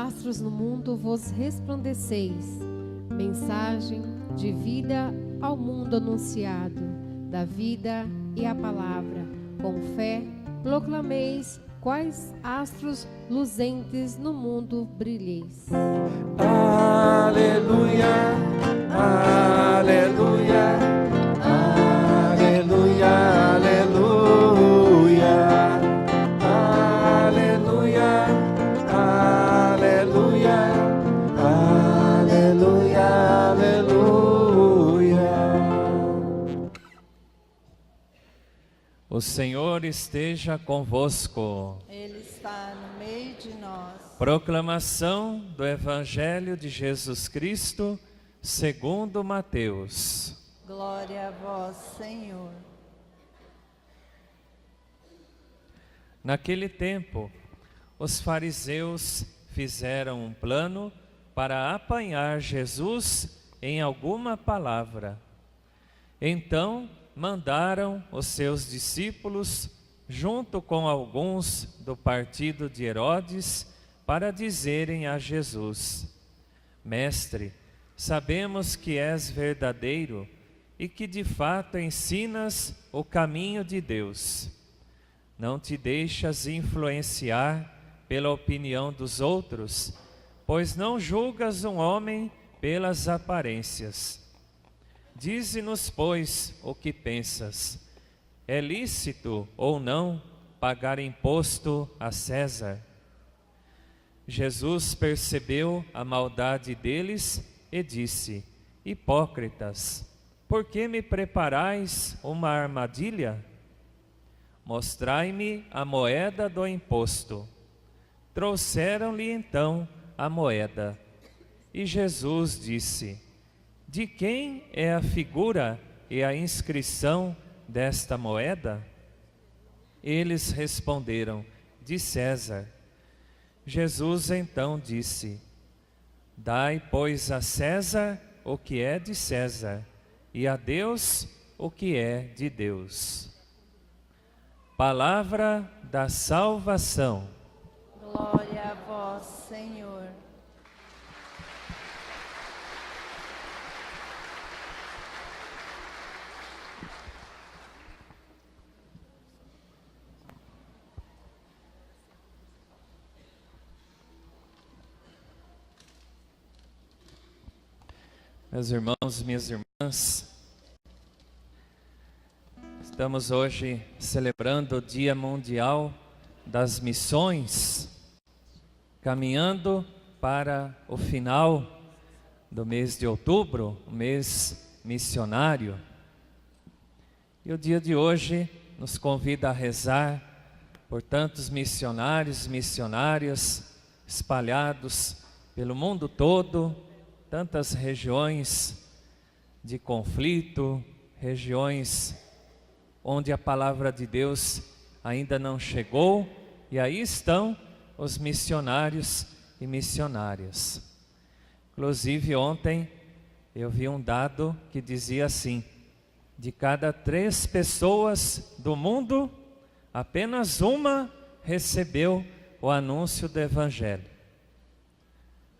astros no mundo vos resplandeceis, mensagem de vida ao mundo anunciado, da vida e a palavra, com fé proclameis quais astros luzentes no mundo brilheis. Aleluia, aleluia, aleluia, aleluia, aleluia, aleluia, aleluia, aleluia. O Senhor esteja convosco. Ele está no meio de nós. Proclamação do Evangelho de Jesus Cristo, segundo Mateus. Glória a vós, Senhor. Naquele tempo, os fariseus fizeram um plano para apanhar Jesus em alguma palavra. Então, mandaram os seus discípulos, junto com alguns do partido de Herodes, para dizerem a Jesus: Mestre, sabemos que és verdadeiro e que de fato ensinas o caminho de Deus. Não te deixas influenciar pela opinião dos outros, pois não julgas um homem pelas aparências. Dize-nos, pois, o que pensas. É lícito ou não pagar imposto a César? Jesus percebeu a maldade deles e disse: Hipócritas, por que me preparais uma armadilha? Mostrai-me a moeda do imposto. Trouxeram-lhe então a moeda. E Jesus disse: De quem é a figura e a inscrição desta moeda? Eles responderam: De César. Jesus então disse: Dai, pois, a César o que é de César, e a Deus o que é de Deus. Palavra da salvação. Glória a vós, Senhor. Meus irmãos, minhas irmãs, estamos hoje celebrando o Dia Mundial das Missões, caminhando para o final do mês de outubro, o mês missionário. E o dia de hoje nos convida a rezar por tantos missionários e missionárias espalhados pelo mundo todo, tantas regiões de conflito, regiões onde a palavra de Deus ainda não chegou, e aí estão os missionários e missionárias. Inclusive ontem eu vi um dado que dizia assim: de cada 3 pessoas do mundo, apenas uma recebeu o anúncio do Evangelho.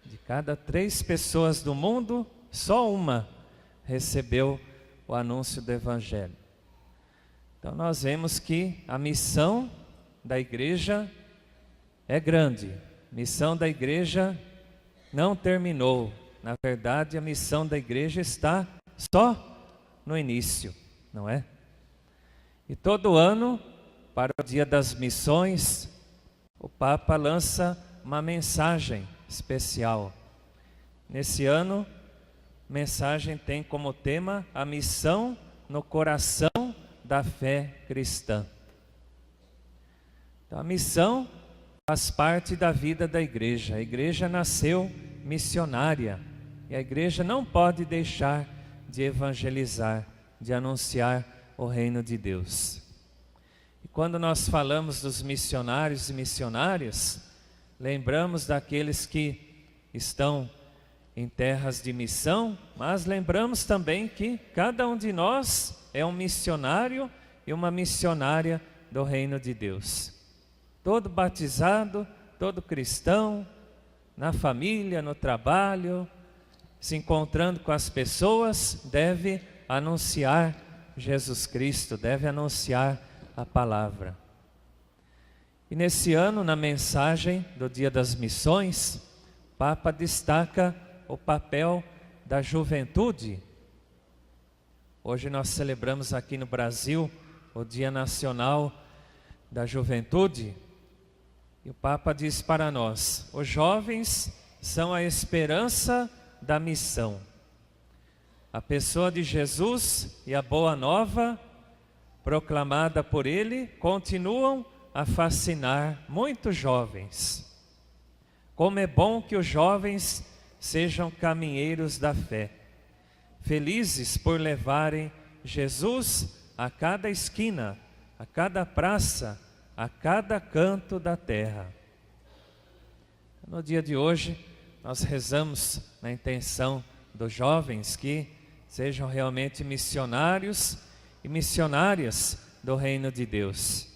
De cada 3 pessoas do mundo, só uma recebeu o anúncio do Evangelho. Então nós vemos que a missão da igreja é grande. A missão da igreja não terminou. Na verdade, a missão da igreja está só no início, não é? E todo ano, para o Dia das Missões, o Papa lança uma mensagem especial. Nesse ano, a mensagem tem como tema a missão no coração da fé cristã. Então, a missão faz parte da vida da igreja. A igreja nasceu missionária e a igreja não pode deixar de evangelizar, de anunciar o reino de Deus. E quando nós falamos dos missionários e missionárias, lembramos daqueles que estão em terras de missão, mas lembramos também que cada um de nós é um missionário e uma missionária do reino de Deus. Todo batizado, todo cristão, na família, no trabalho, se encontrando com as pessoas, deve anunciar Jesus Cristo, deve anunciar a palavra. E nesse ano, na mensagem do Dia das Missões, o Papa destaca o papel da juventude. Hoje nós celebramos aqui no Brasil o Dia Nacional da Juventude. E o Papa diz para nós: os jovens são a esperança da missão. A pessoa de Jesus e a boa nova, proclamada por Ele, continuam a fascinar muitos jovens. Como é bom que os jovens sejam caminheiros da fé, felizes por levarem Jesus a cada esquina, a cada praça, a cada canto da terra. No dia de hoje, nós rezamos na intenção dos jovens que sejam realmente missionários e missionárias do reino de Deus.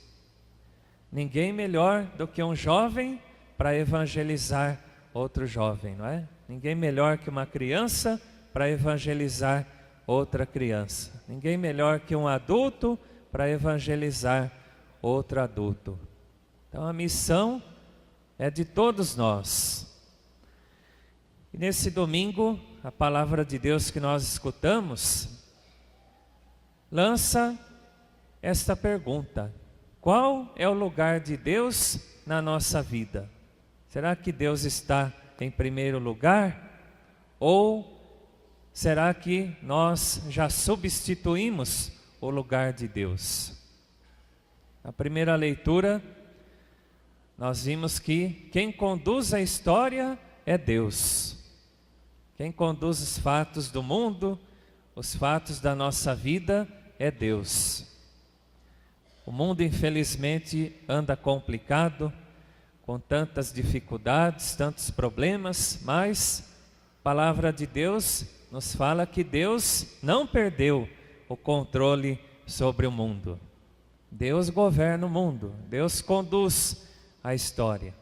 Ninguém melhor do que um jovem para evangelizar outro jovem, não é? Ninguém melhor que uma criança para evangelizar outra criança. Ninguém melhor que um adulto para evangelizar outro adulto. Então a missão é de todos nós. E nesse domingo, a palavra de Deus que nós escutamos lança esta pergunta: qual é o lugar de Deus na nossa vida? Será que Deus está em primeiro lugar? Ou será que nós já substituímos o lugar de Deus? Na primeira leitura, nós vimos que quem conduz a história é Deus. Quem conduz os fatos do mundo, os fatos da nossa vida, é Deus. O mundo, infelizmente, anda complicado, com tantas dificuldades, tantos problemas, mas a palavra de Deus nos fala que Deus não perdeu o controle sobre o mundo. Deus governa o mundo, Deus conduz a história.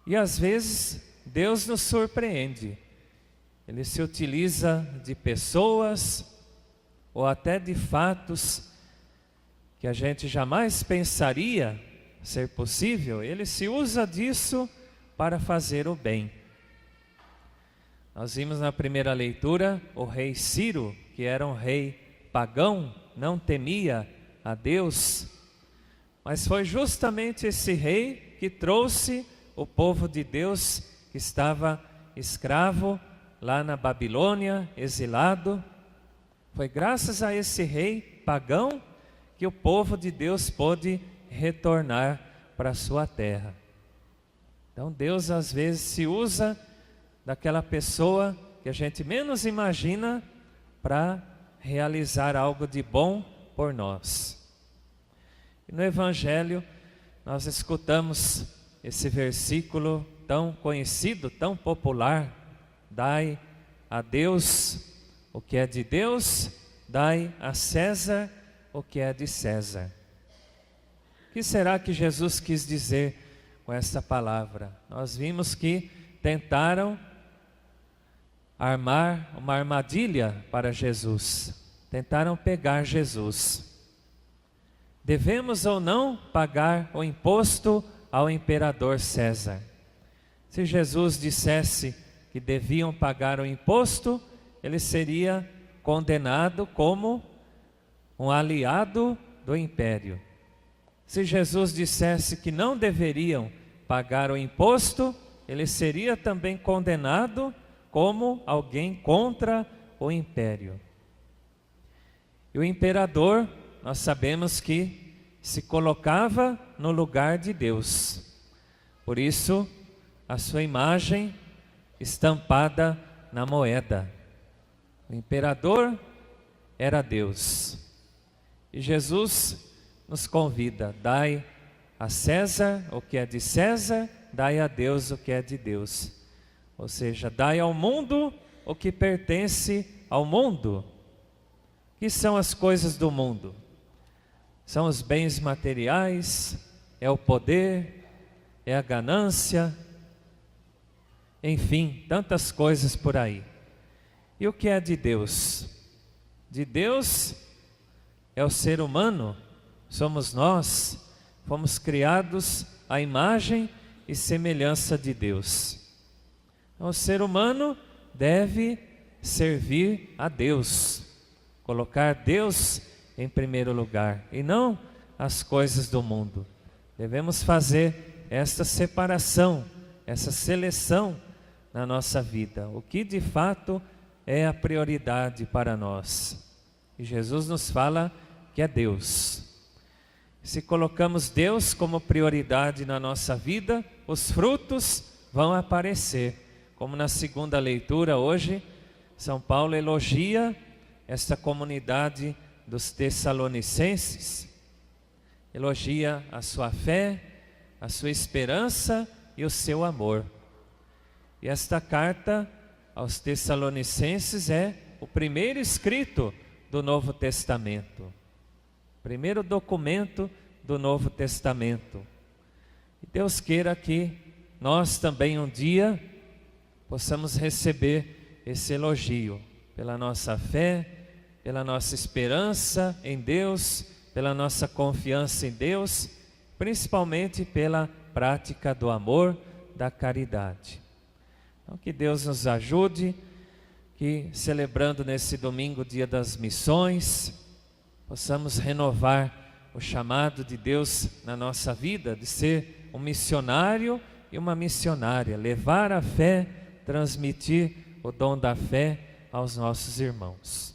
E às vezes Deus nos surpreende. Ele se utiliza de pessoas ou até de fatos que a gente jamais pensaria ser possível. Ele se usa disso para fazer o bem. Nós vimos na primeira leitura o rei Ciro, que era um rei pagão, não temia a Deus, mas foi justamente esse rei que trouxe o povo de Deus que estava escravo lá na Babilônia, exilado. Foi graças a esse rei pagão que o povo de Deus pôde retornar para a sua terra. Então Deus às vezes se usa daquela pessoa que a gente menos imagina para realizar algo de bom por nós. E no Evangelho nós escutamos esse versículo tão conhecido, tão popular: dai a Deus o que é de Deus, dai a César o que é de César. O que será que Jesus quis dizer com essa palavra? Nós vimos que tentaram armar uma armadilha para Jesus, tentaram pegar Jesus. Devemos ou não pagar o imposto ao imperador César? Se Jesus dissesse que deviam pagar o imposto, ele seria condenado como um aliado do império. Se Jesus dissesse que não deveriam pagar o imposto, ele seria também condenado como alguém contra o império. E o imperador, nós sabemos que se colocava no lugar de Deus. Por isso, a sua imagem estampada na moeda. O imperador era Deus. E Jesus nos convida: dai a César o que é de César, dai a Deus o que é de Deus. Ou seja, dai ao mundo o que pertence ao mundo. O que são as coisas do mundo? São os bens materiais, é o poder, é a ganância, enfim, tantas coisas por aí. E o que é de Deus? De Deus é o ser humano, somos nós, fomos criados à imagem e semelhança de Deus. Então, o ser humano deve servir a Deus, colocar Deus em primeiro lugar e não as coisas do mundo. Devemos fazer esta separação, essa seleção na nossa vida, o que de fato é a prioridade para nós. E Jesus nos fala que é Deus. Se colocamos Deus como prioridade na nossa vida, os frutos vão aparecer. Como na segunda leitura hoje, São Paulo elogia esta comunidade dos Tessalonicenses, elogia a sua fé, a sua esperança e o seu amor. E esta carta aos Tessalonicenses é o primeiro escrito do Novo Testamento, primeiro documento do Novo Testamento. E Deus queira que nós também um dia possamos receber esse elogio pela nossa fé, pela nossa esperança em Deus, pela nossa confiança em Deus, principalmente pela prática do amor, da caridade. Então que Deus nos ajude, que celebrando nesse domingo, Dia das Missões, possamos renovar o chamado de Deus na nossa vida, de ser um missionário e uma missionária, levar a fé, transmitir o dom da fé aos nossos irmãos.